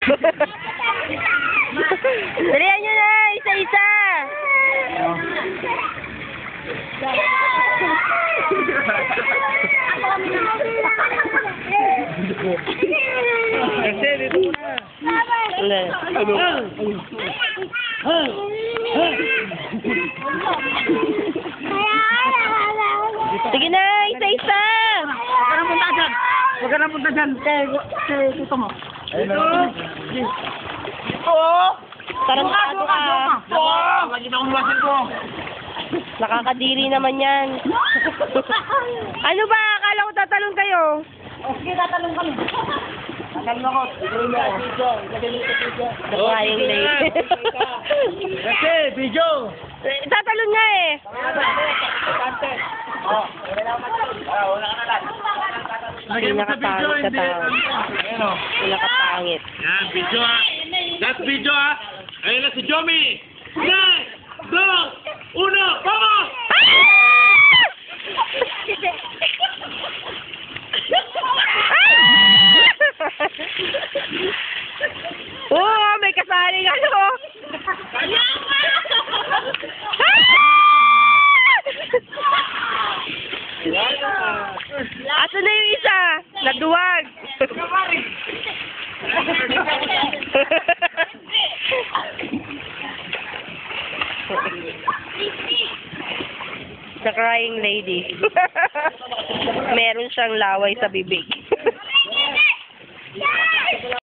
Dalihan nyo na, isa-isa. Kasi, dito na. Sige na, isa-isa. Huwag ka na punta dyan. Kay tito mo. Ito. Tarantado ka. Nakikita kong wasin ko. Nakakadiri naman yan. Ano ba? Akala ko tatalon kayo. Sige, tatalong kami. Tatalong ako. Nakayang late. Kasi, video. Tatalon nga eh. Wala ka na lang. Pinakapangit ka tao. Pinakapangit. Yan, video ha. That's video ha. Ayun na si Jomi. 3, 2, 1, vamos! Oo, may kasaling ano. Ato na yung isa? Naduwag. The crying lady. Meron siyang laway sa bibig.